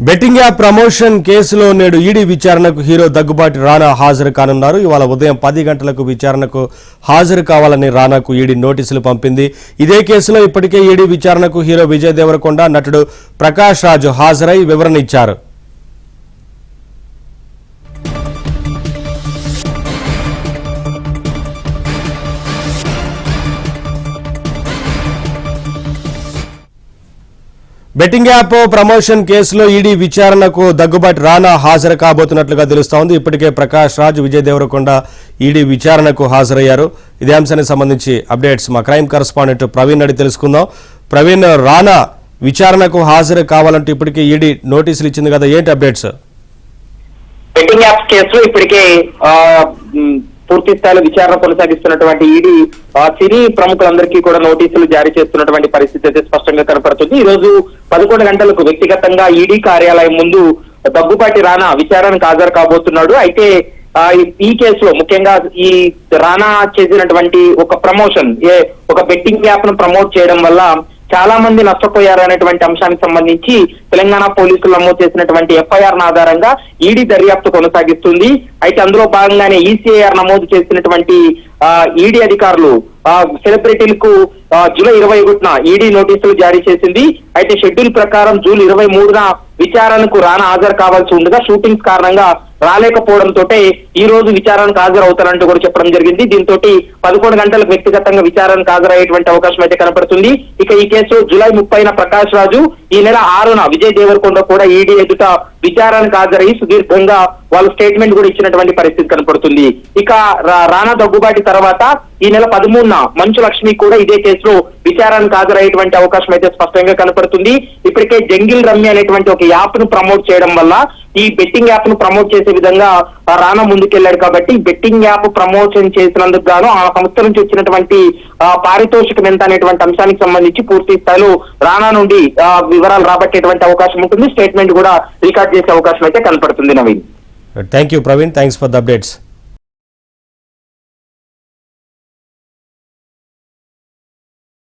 Betting app promotion కేసులో నేడు ED విచారణకు హీరో దగ్గుబాటి రానా హాజరు కానున్నారు. ఇవాళ ఉదయం 10 గంటలకు విచారణకు హాజరు కావాలని రానాకు ఈడీ నోటీసులు పంపింది. ఇదే కేసులో ఇప్పటికే ఈడీ విచారణకు హీరో విజయ్ దేవరకొండ, నటుడు ప్రకాష్ రాజ్ హాజరై వివరణ ఇచ్చారు. బెట్టింగ్ యాప్ ప్రమోషన్ కేసులో ఈడీ విచారణకు దగ్గుబాటి రానా హాజరు కాబోతున్నట్లుగా తెలుస్తోంది. ఇప్పటికే ప్రకాష్ రాజ్, విజయ్ దేవరకొండ ఈడీ విచారణకు హాజరయ్యారు. ఇదే అంశానికి సంబంధించి అప్డేట్స్ మా క్రైమ్ కరెస్పాండెంట్ ప్రవీణ్ అడిగి తెలుసుకుందాం. ప్రవీణ్, రానా విచారణకు హాజరు కావాలంటూ ఇప్పటికే ఈడీ నోటీసులు ఇచ్చింది కదా, ఏంటి అప్డేట్స్? బెట్టింగ్ యాప్ కేసులో ఇప్పటికే పూర్తి స్థాయిలో విచారణ కొనసాగిస్తున్నటువంటి ఈడీ సినీ ప్రముఖులందరికీ కూడా నోటీసులు జారీ చేస్తున్నటువంటి పరిస్థితి అయితే స్పష్టంగా కనపడుతుంది. ఈ రోజు 11 గంటలకు వ్యక్తిగతంగా ఈడీ కార్యాలయం ముందు దగ్గుబాటి రానా విచారణకు హాజరు కాబోతున్నాడు. అయితే ఈ కేసులో ముఖ్యంగా ఈ రానా చేసినటువంటి ఒక ప్రమోషన్, ఒక బెట్టింగ్ యాప్ ను ప్రమోట్ చేయడం వల్ల చాలా మంది నష్టపోయారు అనేటువంటి అంశానికి సంబంధించి తెలంగాణ పోలీసులు నమోదు చేసినటువంటి ఎఫ్ఐఆర్ ఆధారంగా ఈడీ దర్యాప్తు కొనసాగిస్తుంది. అయితే అందులో భాగంగానే ఈసీఐఆర్ నమోదు చేసినటువంటి ఈడీ అధికారులు సెలబ్రిటీలకు జూలై 21న ఈడీ నోటీసులు జారీ చేసింది. అయితే షెడ్యూల్ ప్రకారం జూలై 23న విచారణకు రానా హాజరు కావాల్సి ఉండగా షూటింగ్స్ కారణంగా రాలేకపోవడంతో ఈ రోజు విచారణకు హాజరవుతారంటూ కూడా చెప్పడం జరిగింది. దీంతో 11 గంటలకు వ్యక్తిగతంగా విచారణకు హాజరయ్యేటువంటి అవకాశం అయితే కనపడుతుంది. ఇక ఈ కేసు జూలై 30న ప్రకాష్ రాజు, ఈ నెల 6న విజయ్ దేవరకొండ కూడా ఈడీ ఎదుట విచారణకు హాజరై సుదీర్ఘంగా వాళ్ళు స్టేట్మెంట్ కూడా ఇచ్చినటువంటి పరిస్థితి కనపడుతుంది. ఇక రానా దగ్గుబాటి తర్వాత ఈ నెల 13న మంచు లక్ష్మి కూడా ఇదే కేసులో విచారణకు హాజరయ్యేటువంటి అవకాశం అయితే స్పష్టంగా కనపడుతుంది. ఇప్పటికే జంగిల్ రమ్య అనేటువంటి ఒక యాప్ ను ప్రమోట్ చేయడం వల్ల ఈ బెట్టింగ్ యాప్ ను ప్రమోట్ చేసే విధంగా రానా ముందుకెళ్లాడు. కాబట్టి బెట్టింగ్ యాప్ ప్రమోషన్ చేసినందుకు గాను ఆ సంస్థ నుంచి వచ్చినటువంటి పారితోషికం ఎంత అనేటువంటి అంశానికి సంబంధించి పూర్తి స్థాయిలో రానా నుండి వివరాలు రాబట్టేటువంటి అవకాశం ఉంటుంది. స్టేట్మెంట్ కూడా రికార్డ్ చేసే అవకాశం అయితే కనపడుతుంది. Naveen, thank you Praveen, thanks for the updates.